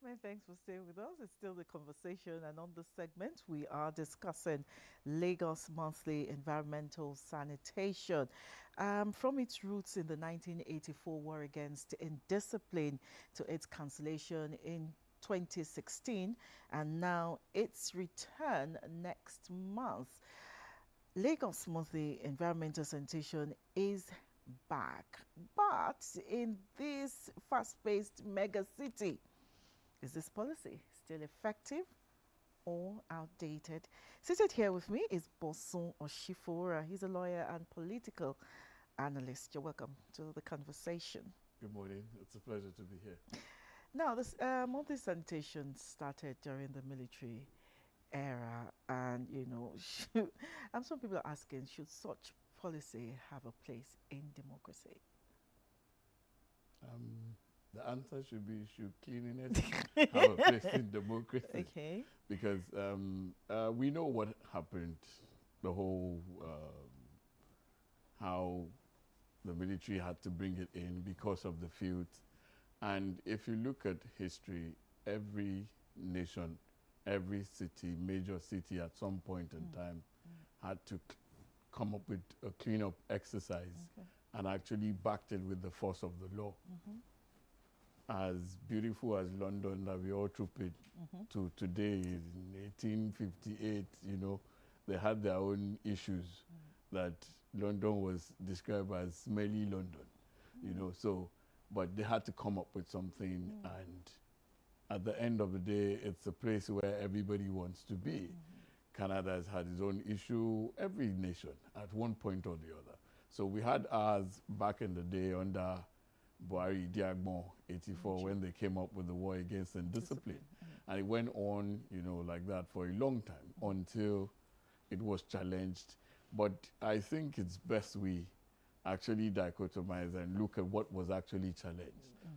Many thanks for staying with us. It's still the conversation, and on this segment, we are discussing Lagos Monthly Environmental Sanitation. From its roots in the 1984 war against indiscipline to its cancellation in 2016, and now its return next month. Lagos Monthly Environmental Sanitation is back, but in this fast-paced mega city. Is this policy still effective or outdated? Seated here with me is Bosun Osifowora. He's a lawyer and political analyst. You're welcome to the conversation. Good morning. It's a pleasure to be here. Now, this monthly sanitation started during the military era, and and some people are asking, should such policy have a place in democracy? The answer should be, should cleanliness have a place in democracy? Okay. Because we know what happened, the whole how the military had to bring it in because of the feuds. And if you look at history, every nation, every city, major city at some point in time had to come up with a cleanup exercise and actually backed it with the force of the law. As beautiful as London that we all trooped to today, in 1858, they had their own issues that London was described as smelly London, so, but they had to come up with something, and at the end of the day, it's a place where everybody wants to be. Canada has had its own issue, every nation at one point or the other. So we had ours back in the day under Buhari, Diagbon, 84, when they came up with the war against indiscipline. And it went on, like that for a long time until it was challenged. But I think it's best we actually dichotomize and look at what was actually challenged,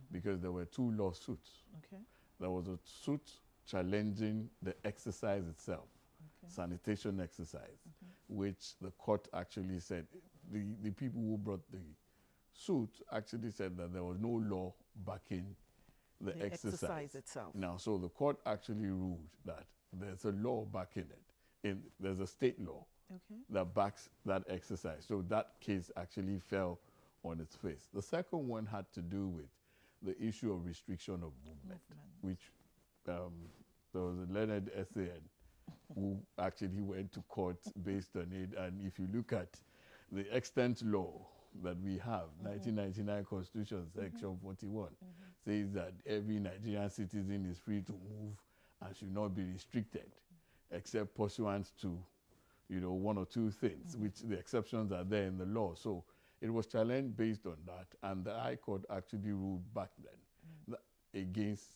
because there were two lawsuits. Okay. There was a suit challenging the exercise itself, sanitation exercise, which the court actually said, the people who brought the suit actually said that there was no law backing the exercise itself. Now, so the court actually ruled that there's a law backing it. There's a state law that backs that exercise. So that case actually fell on its face. The second one had to do with the issue of restriction of movement. Which there was a learned essay who actually went to court based on it. And if you look at the extant law that we have, 1999 Constitution, Section 41, says that every Nigerian citizen is free to move and should not be restricted, except pursuant to, one or two things, which the exceptions are there in the law. So it was challenged based on that, and the High Court actually ruled back then against,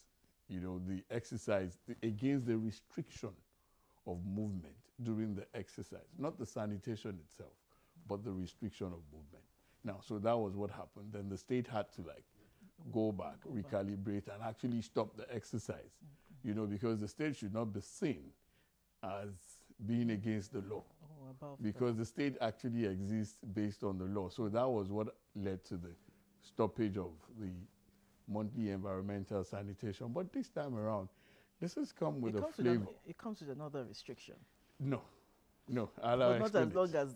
the exercise, against the restriction of movement during the exercise, not the sanitation itself, but the restriction of movement. Now, so that was what happened. Then the state had to go back, recalibrate, and actually stop the exercise, because the state should not be seen as being against the law, because the state actually exists based on the law. So that was what led to the stoppage of the monthly environmental sanitation. But this time around, this has come with a flavor. It comes with another restriction. No, Well, not as long as,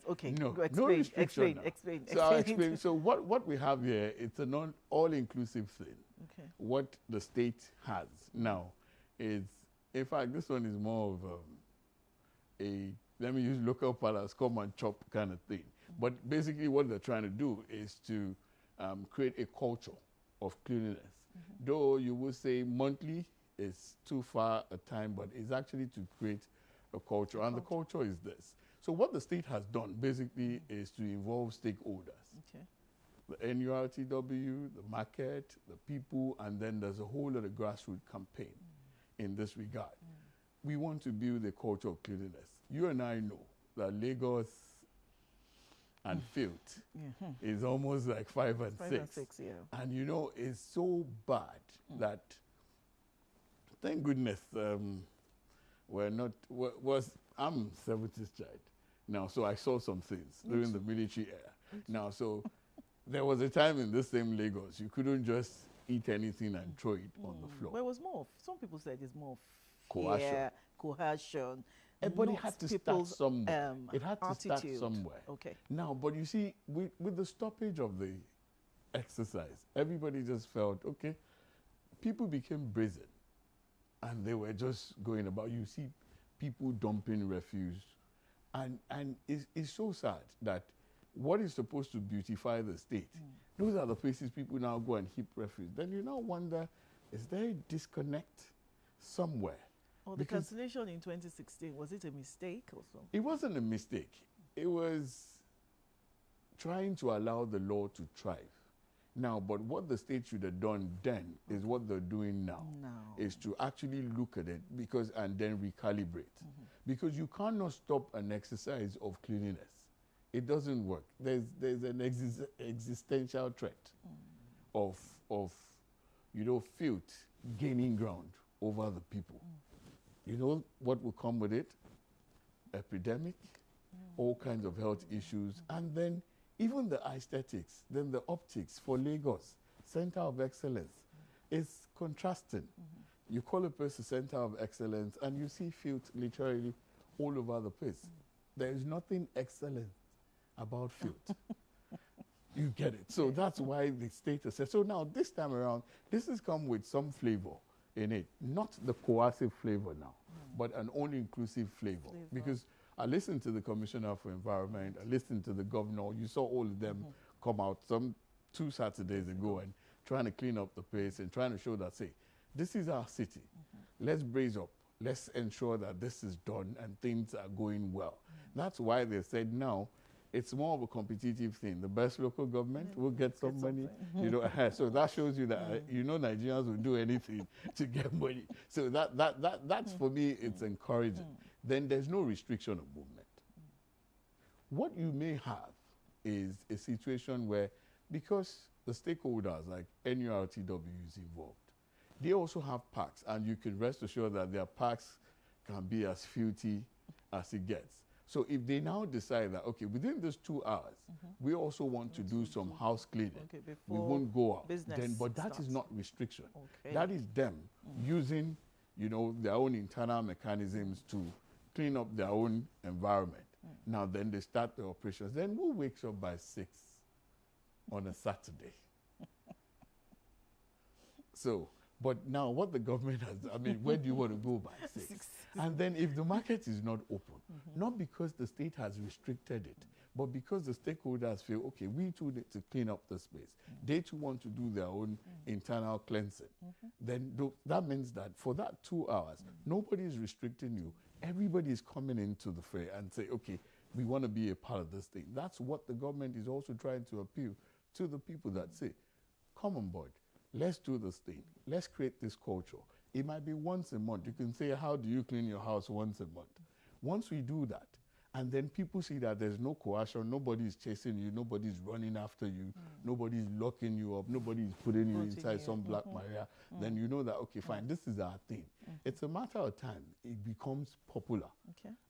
no restriction. Explain. So I'll explain. So what we have here, it's an all-inclusive thing. Okay. What the state has now is, in fact, this one is more of let me use local parlance, come and chop kind of thing. But basically what they're trying to do is to create a culture of cleanliness. Though you would say monthly is too far a time, but it's actually to create a culture. And the culture is this. So what the state has done basically is to involve stakeholders. Okay. The NURTW, the market, the people, and then there's a whole lot of grassroots campaign in this regard. We want to build a culture of cleanliness. You and I know that Lagos and filth is almost like 5 and 6. 5 and 6, yeah. And it's so bad that, thank goodness, I'm 70s child now, so I saw some things during the military era. Now, so there was a time in this same Lagos, you couldn't just eat anything and throw it on the floor. But it was more of, some people said it's more of Coercion. fear, coercion. But it had to start somewhere. It had to start attitude. somewhere. Okay. Now, but you see, with the stoppage of the exercise, everybody just felt, okay, people became brazen. And they were just going about. You see people dumping refuse. And it's so sad that what is supposed to beautify the state, those are the places people now go and heap refuse. Then you now wonder, is there a disconnect somewhere? Or the cancellation in 2016, was it a mistake or something? It wasn't a mistake. It was trying to allow the law to thrive. Now, but what the state should have done then is what they're doing now, is to actually look at it and then recalibrate. Because you cannot stop an exercise of cleanliness. It doesn't work. There's an existential threat of filth gaining ground over the people. You know what will come with it? Epidemic, all kinds of health issues, and then even the aesthetics, then the optics for Lagos, Center of Excellence, is contrasting. You call a place a Center of Excellence and you see filth literally all over the place. There is nothing excellent about filth. You get it. So that's why the state has said. So now this time around, this has come with some flavor in it. Not the coercive flavor now, but an all-inclusive flavor. Because I listened to the Commissioner for Environment, I listened to the governor. You saw all of them come out some 2 Saturdays ago and trying to clean up the place and trying to show that, say, this is our city. Let's brace up. Let's ensure that this is done and things are going well. That's why they said now it's more of a competitive thing. The best local government will get some money. You know, so that shows you that Nigerians will do anything to get money. So that's for me, it's encouraging. Then there's no restriction of movement. What you may have is a situation where, because the stakeholders like NURTW is involved, they also have parks, and you can rest assured that their parks can be as filthy as it gets. So if they now decide that, okay, within these 2 hours, we also want to do some house cleaning, we won't go out, then, but that is not restriction. That is them using, their own internal mechanisms to clean up their own environment. Now then they start the operations. Then who wakes up by 6 on a Saturday? So, but now what the government has, where do you want to go by 6? And then if the market is not open, not because the state has restricted it, but because the stakeholders feel, okay, we too need to clean up the space. They too want to do their own internal cleansing. Then that means that for that 2 hours, nobody is restricting you. Everybody is coming into the fray and say, okay, we want to be a part of this thing. That's what the government is also trying to appeal to the people that say, come on board. Let's do this thing. Let's create this culture. It might be once a month. You can say, how do you clean your house once a month? Once we do that, and then people see that there's no coercion, nobody's chasing you, nobody's running after you, nobody's locking you up, nobody's putting you inside some black area, then you know that, okay, fine, this is our thing. It's a matter of time. It becomes popular.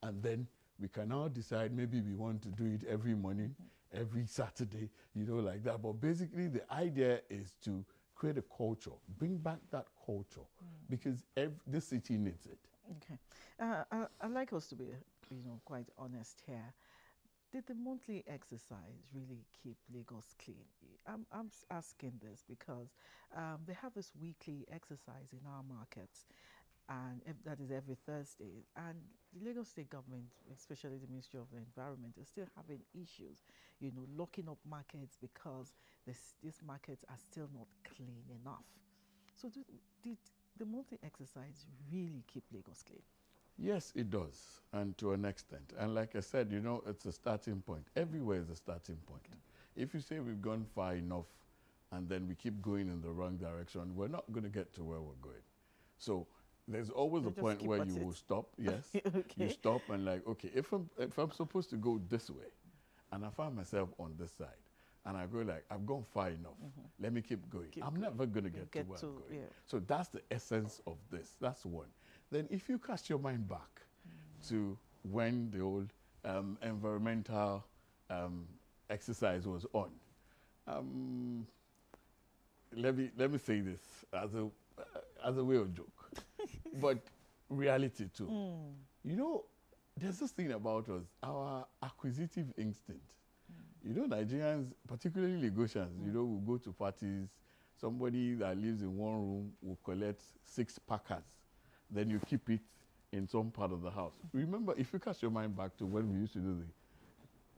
And then we can now decide maybe we want to do it every morning, every Saturday, like that. But basically the idea is to create a culture, bring back that culture, because this city needs it. Okay. I'd like us to be, quite honest here. Did the monthly exercise really keep Lagos clean? I'm asking this because they have this weekly exercise in our markets, and that is every Thursday. And the Lagos State government, especially the Ministry of the Environment, is still having issues, locking up markets because these markets are still not clean enough. So did the monthly exercise really keep Lagos clean? Yes, it does, and to an extent. And like I said, it's a starting point. Everywhere is a starting point. If you say we've gone far enough and then we keep going in the wrong direction, we're not going to get to where we're going. So there's always a point where you will stop. Yes, you stop and like, okay, if I'm supposed to go this way, and I find myself on this side, and I go like, I've gone far enough. Let me keep going. I'm never going to get to where I'm going. So that's the essence of this. That's one. Then if you cast your mind back to when the old environmental exercise was on, let me say this as a way of joke, but reality too. You know, there's this thing about us, our acquisitive instinct. You know, Nigerians, particularly Lagosians, you know, will go to parties. Somebody that lives in one room will collect 6 packers. Then you keep it in some part of the house. Remember, if you cast your mind back to when we used to do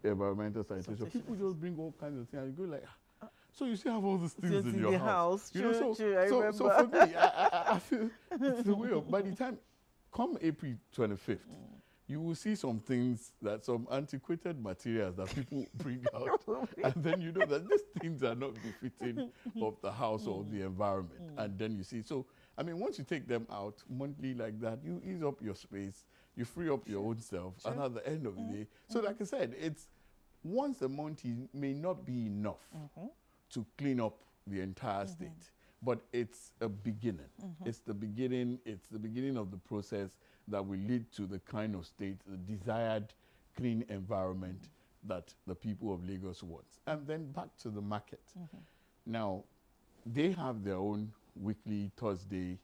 the environmental sanitation, people just bring all kinds of things and you go like, so you still have all these things in your house. You know, so for me, I feel it's the way of, by the time, come April 25th, you will see some things, that some antiquated materials that people bring out, and then you know that these things are not befitting of the house or the environment. And then you see, so, I mean, once you take them out monthly like that, you ease up your space, you free up your own self, and at the end of the day, so like I said, it's once a month may not be enough to clean up the entire state, but it's a beginning. It's the beginning of the process that will lead to the kind of state, the desired clean environment that the people of Lagos want. And then back to the market. Now, they have their own weekly Thursday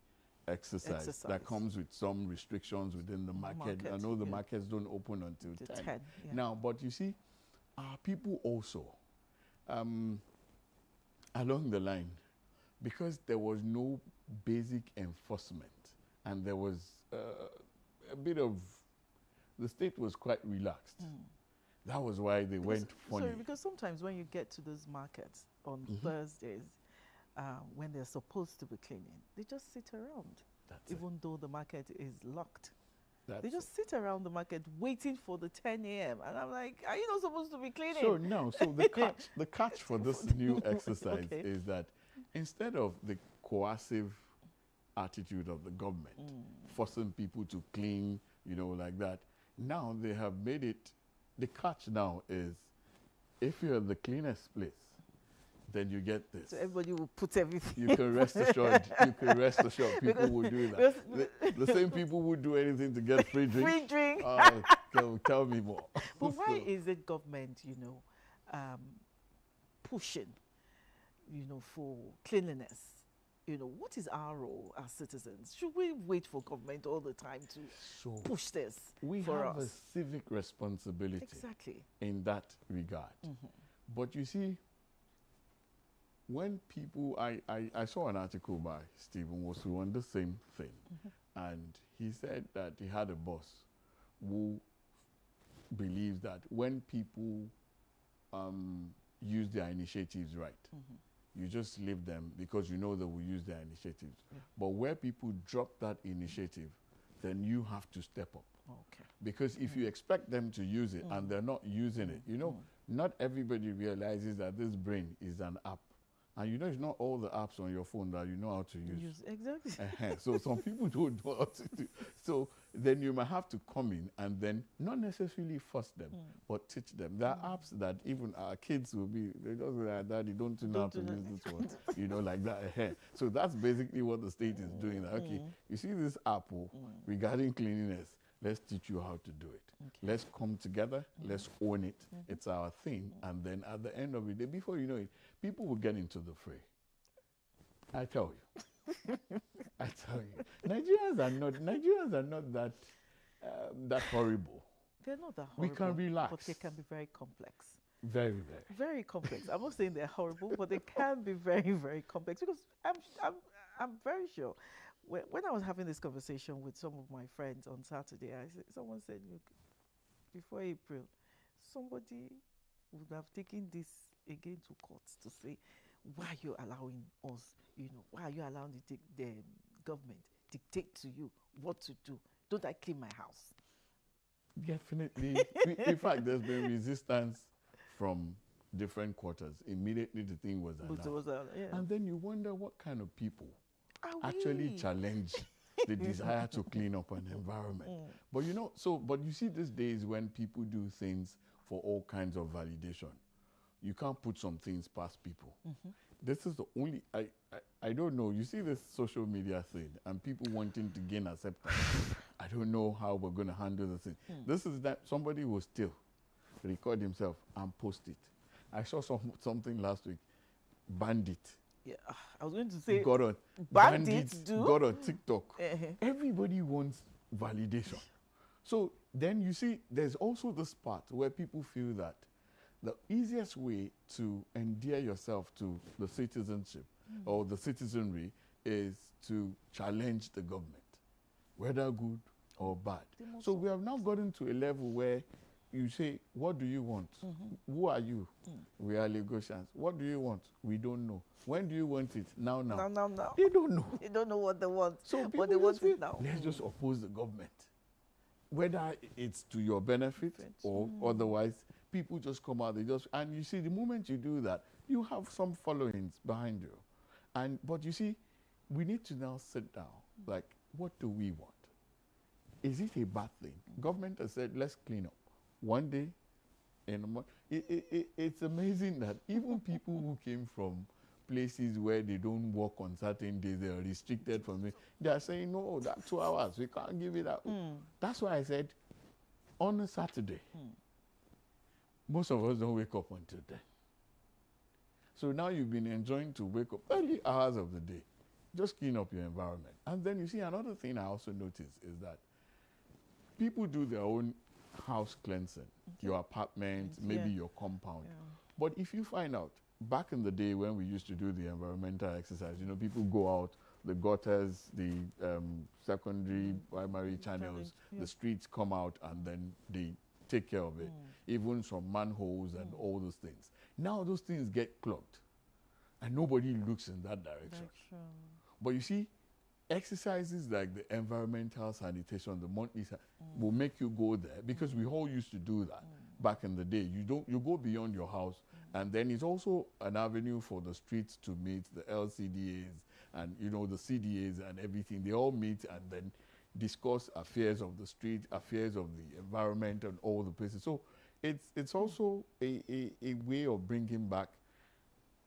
exercise that comes with some restrictions within the market. I know the markets don't open until 10. Now, but you see, our people also, along the line, because there was no basic enforcement and there was a bit of, the state was quite relaxed. That was why they went funny. Sorry, because sometimes when you get to those markets on Thursdays, when they're supposed to be cleaning, they just sit around, even though the market is locked. They just sit around the market waiting for the 10 a.m. And I'm like, are you not supposed to be cleaning? So no, so the catch for this new exercise is that instead of the coercive attitude of the government, forcing people to clean, you know, like that, now they have made it, the catch now is, if you're the cleanest place, then you get this. So everybody will put everything. You can rest assured. People will do that. The same people would do anything to get free drink. Free drink. Tell me more. But why is it government, you know, pushing, you know, for cleanliness? You know, what is our role as citizens? Should we wait for government all the time to push this we for have us? a civic responsibility in that regard. But you see, when people, I saw an article by Stephen Wosu on the same thing, and he said that he had a boss who believes that when people use their initiatives right, you just leave them because you know they will use their initiatives. But where people drop that initiative, then you have to step up. Because if you expect them to use it and they're not using it, you know, not everybody realizes that this brain is an app. And you know, it's not all the apps on your phone that you know how to use. Exactly. So some people don't know how to do. So then you might have to come in and then not necessarily force them, but teach them. There are apps that even our kids will be, they just like, Daddy, don't know how to use this one. You know, like that. So that's basically what the state is doing. Like, okay, you see this app regarding cleanliness, let's teach you how to do it. Let's come together, let's own it. It's our thing. And then at the end of the day, before you know it, people will get into the fray. I tell you. I tell you. Nigerians are not that horrible. They're not that horrible. We can relax. But they can be very complex. Very, very. Very complex. I'm not saying they're horrible, but they can be very, very complex. Because I'm very sure. When I was having this conversation with some of my friends on Saturday, someone said, look, before April, somebody would have taken this again to court to say, why are you allowing us, you know, why are you allowing the government dictate to you what to do? Don't I clean my house? Definitely. In fact, there's been resistance from different quarters. Immediately the thing was announced. And then you wonder what kind of people actually challenge the desire to clean up an environment. But you know, but you see these days when people do things for all kinds of validation, you can't put some things past people. This is the only, I don't know, you see this social media thing and people wanting to gain acceptance. I don't know how we're going to handle the thing. This is that somebody will still record himself and post it. I saw something last week, bandit. Yeah, I was going to say got on bandits do. got on TikTok. Everybody wants validation. So then you see, there's also this part where people feel that the easiest way to endear yourself to the citizenship or the citizenry is to challenge the government, whether good or bad. So we have now gotten to a level where you say, what do you want? Who are you? We are Lagosians. What do you want? We don't know. When do you want it? Now. Now. They don't know. They don't know what they want. So what they want is now. Let's just oppose the government. Whether it's to your benefit or otherwise, people just come out, and you see, the moment you do that, you have some followings behind you. But you see, we need to now sit down, like, what do we want? Is it a bad thing? Government has said, let's clean up. One day in a month. It's amazing that even people who came from places where they don't work on certain days, they are restricted from it. They are saying, no, that's 2 hours. We can't give it out. That's why I said, on a Saturday, most of us don't wake up until then. So now you've been enjoying to wake up early hours of the day. Just clean up your environment. And then you see, another thing I also notice is that people do their own house cleansing, your apartment, maybe your compound. But if you find out, back in the day when we used to do the environmental exercise, you know, people go out, the gutters, the secondary, primary channels, the streets come out, and then they take care of it, even from manholes and all those things. Now those things get clogged, and nobody looks in that direction. But you see, exercises like the environmental sanitation, the monthly will make you go there, because we all used to do that back in the day. You go beyond your house, and then it's also an avenue for the streets to meet, the LCDAs and, you know, the CDAs and everything. They all meet and then discuss affairs of the street, affairs of the environment and all the places. So it's also a way of bringing back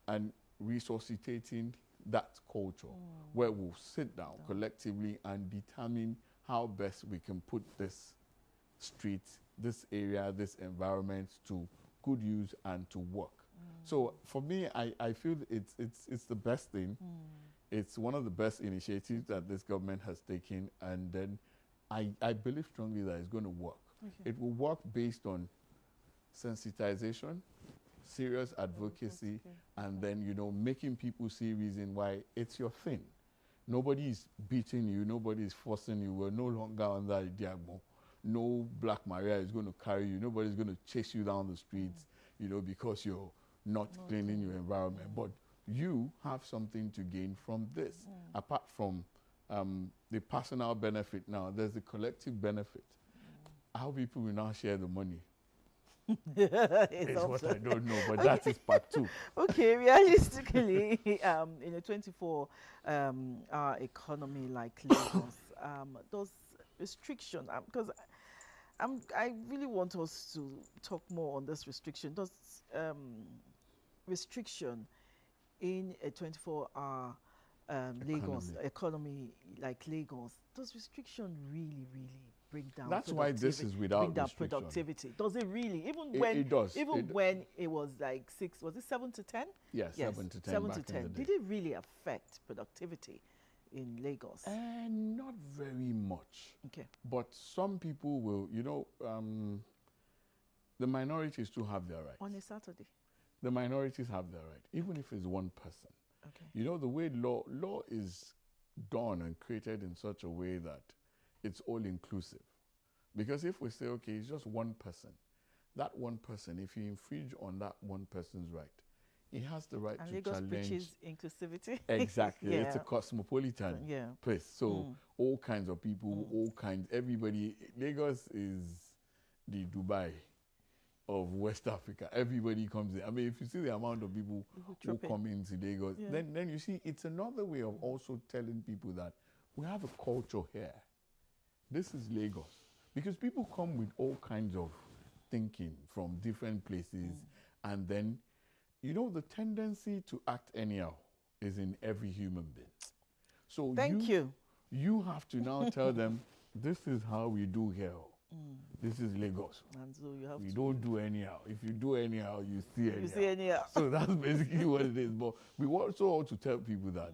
and resuscitating that culture where we'll sit down collectively and determine how best we can put this street, this area, this environment to good use and to work. So for me, I feel it's the best thing. It's one of the best initiatives that this government has taken, and then I believe strongly that it's going to work. It will work based on sensitization, serious advocacy, and then, you know, making people see reason why it's your thing. Nobody is beating you, nobody is forcing you. We're no longer under Diagmo. No Black Maria is going to carry you. Nobody's going to chase you down the streets, you know, because you're not cleaning your environment. But you have something to gain from this. Apart from the personal benefit now, there's the collective benefit. How people will now share the money. It's what I don't know, but that is part 2. Okay, realistically, in a 24-hour economy like Lagos, those restrictions, because I really want us to talk more on this restriction. Does restriction in a 24-hour Lagos economy like Lagos, does restriction really bring down? That's why this is without restriction. Productivity. Does it really? Even when it does. When it was like 7 to 10? Yes, 7 to 10. 7 to 10. Did it really affect productivity in Lagos? Not very much. Okay. But some people will, you know, the minorities too have their rights. On a Saturday. The minorities have their right, even if it's one person. Okay. You know, the way law is done and created in such a way that it's all inclusive. Because if we say, okay, it's just one person, that one person, if you infringe on that one person's right, he has the right and to Lagos challenge. preaches inclusivity. Exactly. It's a cosmopolitan place. So all kinds of people, everybody. Lagos is the Dubai of West Africa. Everybody comes in. I mean, if you see the amount of people who come into Lagos, then you see it's another way of also telling people that we have a culture here. This is Lagos. Because people come with all kinds of thinking from different places, and then, you know, the tendency to act anyhow is in every human being. So Thank you. You have to now tell them, this is how we do here. This is Lagos. And so you have we to don't do anyhow. If you do anyhow, you see anyhow. You see anyhow. So that's basically what it is. But we also want to tell people that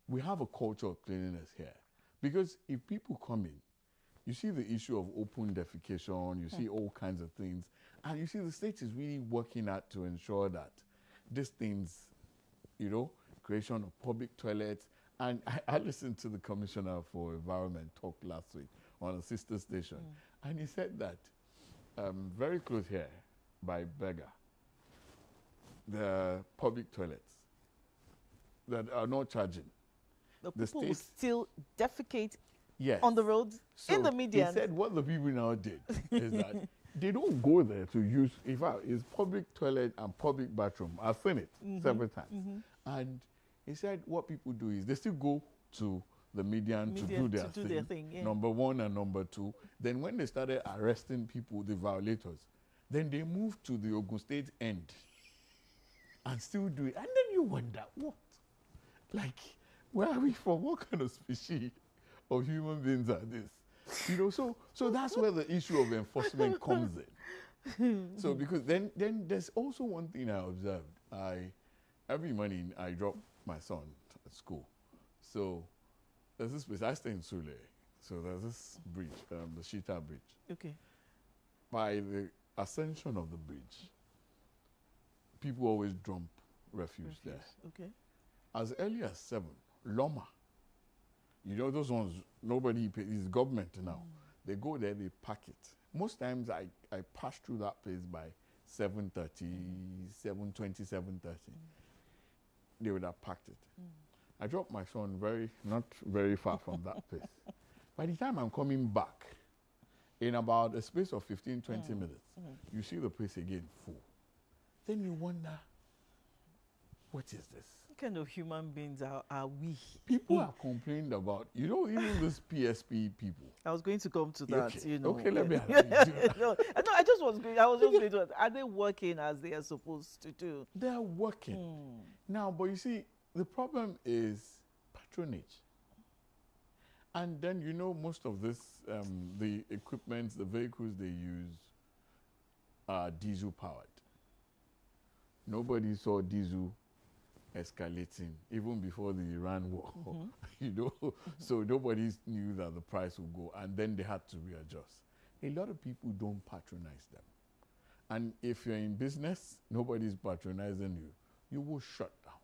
we have a culture of cleanliness here. Because if people come in, you see the issue of open defecation, you see all kinds of things, and you see the state is really working at to ensure that these things, you know, creation of public toilets. And I listened to the Commissioner for Environment talk last week on a sister station, and he said that very close here by Berger, the public toilets that are not charging. The people will still defecate yes. on the road, so in the median. He said what the people now did is that they don't go there to use, in fact, it's public toilet and public bathroom. I've seen it several times. And he said what people do is they still go to the median to do their thing. Yeah. Number one and number two. Then when they started arresting people, the violators, then they moved to the Ogun State end and still do it. And then you wonder, what? Like, where are we from? What kind of species of human beings are this? You know, so that's where the issue of enforcement comes in. So because then there's also one thing I observed. Every morning I drop my son at school. So there's this place, I stay in Sule. So there's this bridge, the Shita Bridge. Okay. By the ascension of the bridge, people always dump refuse there. Okay. As early as 7, Loma. You know those ones, nobody pays, it's government now. They go there, they pack it. Most times I pass through that place by 7:30, 7:20, 7:30. They would have packed it. I dropped my son not very far from that place. By the time I'm coming back, in about a space of 15, 20 minutes, you see the place again full. Then you wonder, what is this? What kind of human beings are we? People have complained about, you know, even these PSP people. I was going to come to that, okay. you know. Okay, let me no, I just was going, I was just going to ask, are they working as they are supposed to do? They are working. Now, but you see, the problem is patronage. And then, you know, most of this, the equipment, the vehicles they use are diesel powered. Nobody saw diesel escalating even before the Iran war, you know. So nobody knew that the price would go, and then they had to readjust. A lot of people don't patronize them. And if you're in business, nobody's patronizing you. You will shut down,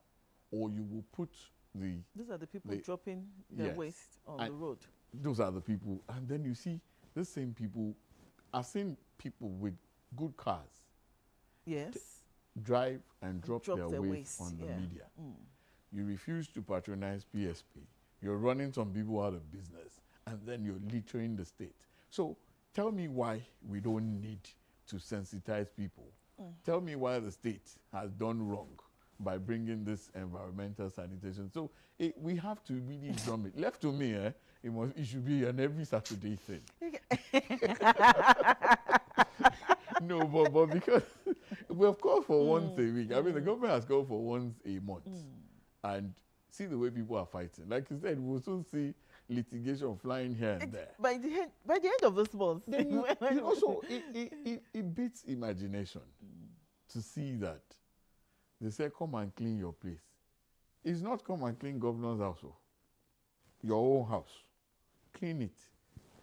or you will put the... These are the people dropping their waste on the road. Those are the people. And then you see the same people. I've seen people with good cars. Yes. Drive and drop their waste on the media. You refuse to patronize PSP. You're running some people out of business, and then you're littering the state. So tell me why we don't need to sensitize people. Tell me why the state has done wrong by bringing this environmental sanitation. So we have to really drum it. Left to me, it should be an every Saturday thing. No, but because we have called for once a week. I mean, the government has called for once a month. And see the way people are fighting. Like you said, we'll soon see litigation flying here and there. By the end of this month. It beats imagination to see that they say, come and clean your place. It's not come and clean governor's house. Your own house. Clean it.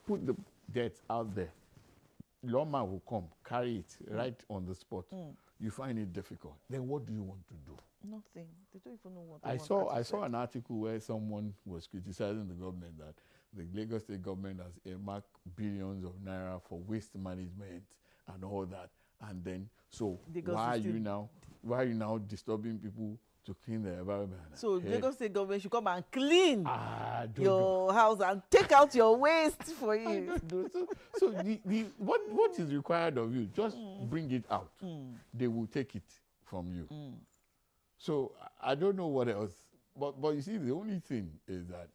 Put the dirt out there. Lawman will come, carry it right on the spot. You find it difficult. Then what do you want to do? Nothing. They don't even know what they want. I saw an article where someone was criticizing the government that the Lagos State government has earmarked billions of naira for waste management and all that. And then, so why are you now disturbing people to clean the environment? So Lagos State government should come and clean your house and take out your waste for you. So what is required of you? Just bring it out. They will take it from you. So I don't know what else. But you see, the only thing is that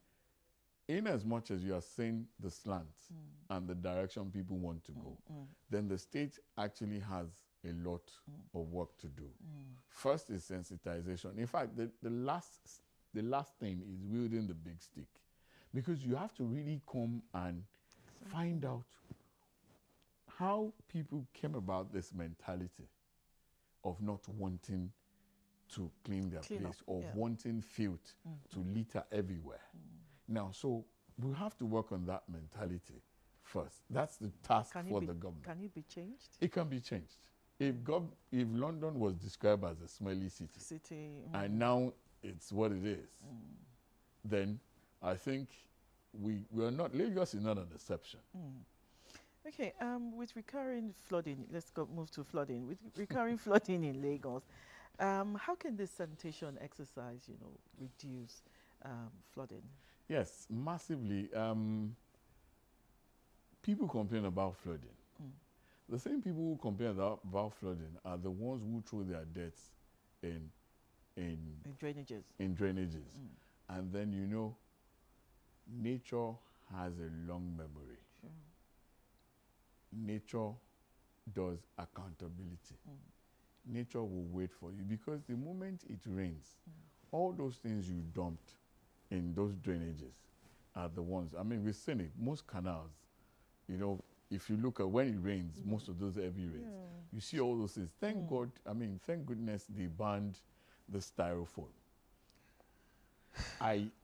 in as much as you are saying the slant and the direction people want to go, then the state actually has a lot of work to do. First is sensitization. In fact, the last thing is wielding the big stick, because you have to really come and find out how people came about this mentality of not wanting to clean their place, of wanting filth to litter everywhere. Now, so we have to work on that mentality first. That's the task for the government. Can it be changed? It can be changed. If London was described as a smelly city, and now it's what it is, then I think we are not, Lagos is not an exception. Okay, with recurring flooding, let's move to flooding. With recurring flooding in Lagos, how can this sanitation exercise, reduce flooding? Yes, massively. People complain about flooding. The same people who complain about flooding are the ones who throw their debts in drainages. And then, nature has a long memory. Sure. Nature does accountability. Nature will wait for you, because the moment it rains, all those things you dumped in those drainages are the ones. I mean, we've seen it. Most canals, if you look at when it rains, most of those heavy rains, you see all those things. Thank God, thank goodness they banned the styrofoam.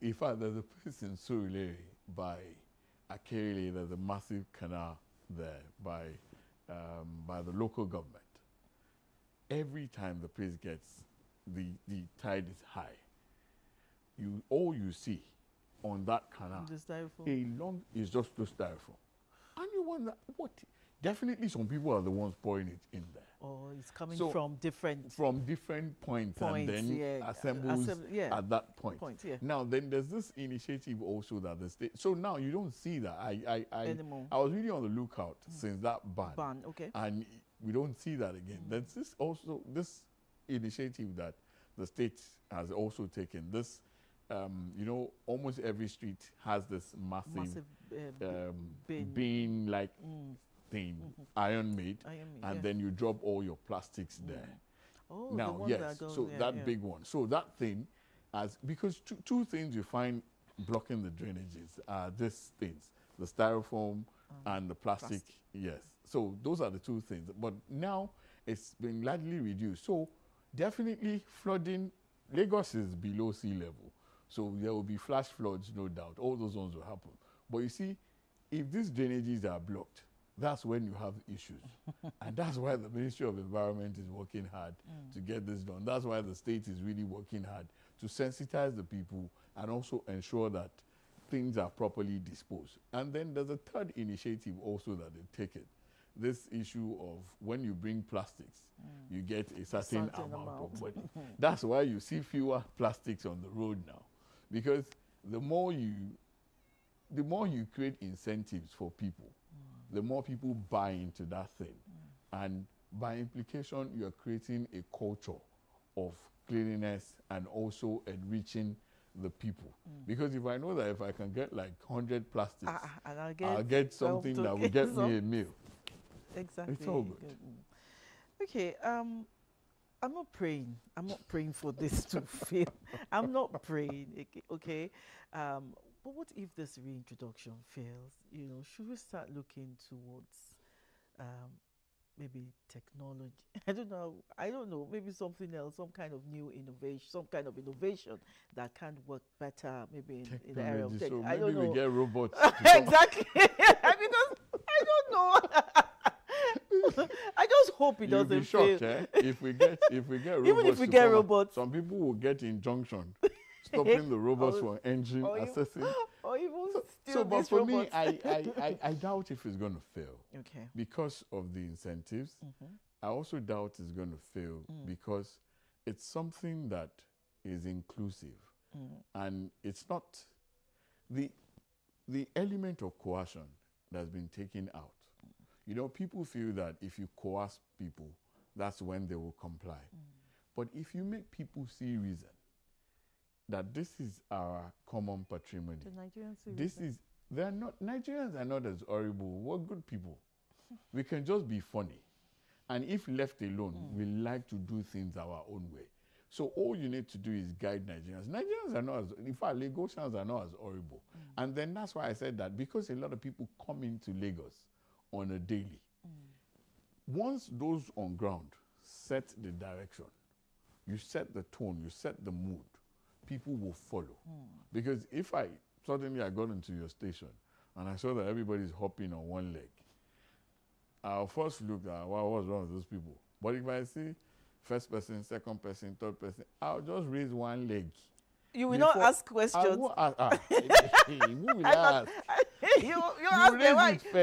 In fact, there's a place in Surulere by Akerele, there's a massive canal there by the local government. Every time the place gets, the tide is high, all you see on that canal is just the styrofoam. And you wonder, what? Definitely some people are the ones pouring it in there. Oh, it's coming from different points and then assembles at that point. Now, then there's this initiative also that the state. So now you don't see that. Anymore. I was really on the lookout since that ban. Okay. And we don't see that again. There's this initiative that the state has also taken. This, almost every street has this massive bean-like thing, iron made, and then you drop all your plastics there. Oh, now, yes, that big one. So that thing, because two things you find blocking the drainages are these things, the styrofoam and the plastic. Yes. So those are the two things. But now it's been largely reduced. So definitely flooding, Lagos is below sea level. So there will be flash floods, no doubt. All those ones will happen. But you see, if these drainages are blocked, that's when you have issues. And that's why the Ministry of Environment is working hard to get this done. That's why the state is really working hard to sensitize the people and also ensure that things are properly disposed. And then there's a third initiative also that they've taken. This issue of when you bring plastics, you get a certain amount of money. That's why you see fewer plastics on the road now. Because the more you create incentives for people, the more people buy into that thing. And by implication, you're creating a culture of cleanliness and also enriching the people. Because if I know that if I can get like 100 plastics, I'll get something that will get me a meal. Exactly. It's all good. Okay, I'm not praying. I'm not praying for this to fail. I'm not praying, okay? But what if this reintroduction fails? Should we start looking towards maybe technology? I don't know. Maybe something else, some kind of new innovation, some kind of innovation that can work better, maybe in the area of tech. So I don't know. maybe we get robots. Exactly. Because I don't know. I just hope it doesn't You'll be shocked, fail. If we get robots, even if we get robots, some people will get injunction stopping the robots from engine assessing. Or even but for me, I doubt if it's going to fail. Okay. Because of the incentives. I also doubt it's going to fail because it's something that is inclusive, and it's not the element of coercion that's been taken out. People feel that if you coerce people, that's when they will comply. But if you make people see reason that this is our common patrimony, the Nigerians see Nigerians are not as horrible. We're good people. We can just be funny. And if left alone, we like to do things our own way. So all you need to do is guide Nigerians. Nigerians are not in fact, Lagosians are not as horrible. And then that's why I said that, because a lot of people come into Lagos on a daily. Once those on ground set the direction, you set the tone, you set the mood, people will follow. Because if I got into your station and I saw that everybody's hopping on one leg, I'll first look at, wow, what's wrong with those people? But if I see first person, second person, third person, I'll just raise one leg. You will not ask questions. I won't ask. You will ask. You ask them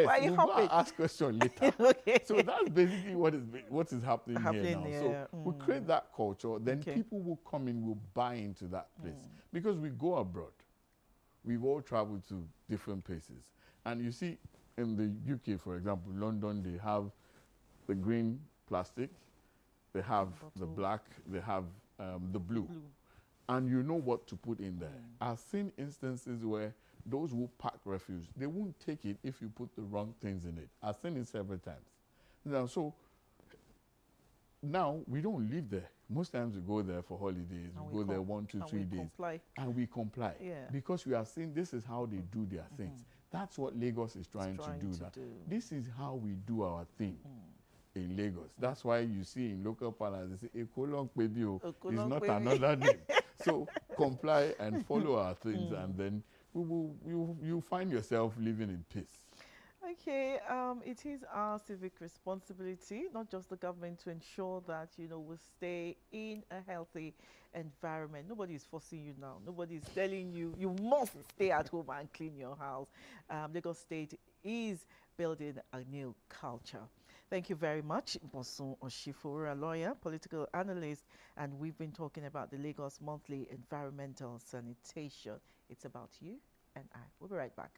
why you hopping? Ask question later. Okay. So that's basically what is happening here now. Here. So we create that culture, then people will come in, will buy into that place. Because we go abroad. We've all traveled to different places. And you see, in the UK, for example, London, they have the green plastic, they have the black, they have the blue. And you know what to put in there. I've seen instances where those who pack refuse, they won't take it if you put the wrong things in it. I've seen it several times. Now, so now we don't live there. Most times we go there for holidays. We go there 1, 2, 3 days. And we comply. Because we are seeing this is how they do their things. That's what Lagos is trying to do. This is how we do our thing in Lagos. That's why you see in local parlance, they say, Ekolong Pebio is not another name. So comply and follow our things, and then you'll find yourself living in peace. Okay, it is our civic responsibility, not just the government, to ensure that, we stay in a healthy environment. Nobody is forcing you now. Nobody is telling you, you must stay at home and clean your house. Lagos State is building a new culture. Thank you very much, Bosun Osifowora, lawyer, political analyst, and we've been talking about the Lagos Monthly Environmental Sanitation. It's about you and I. We'll be right back.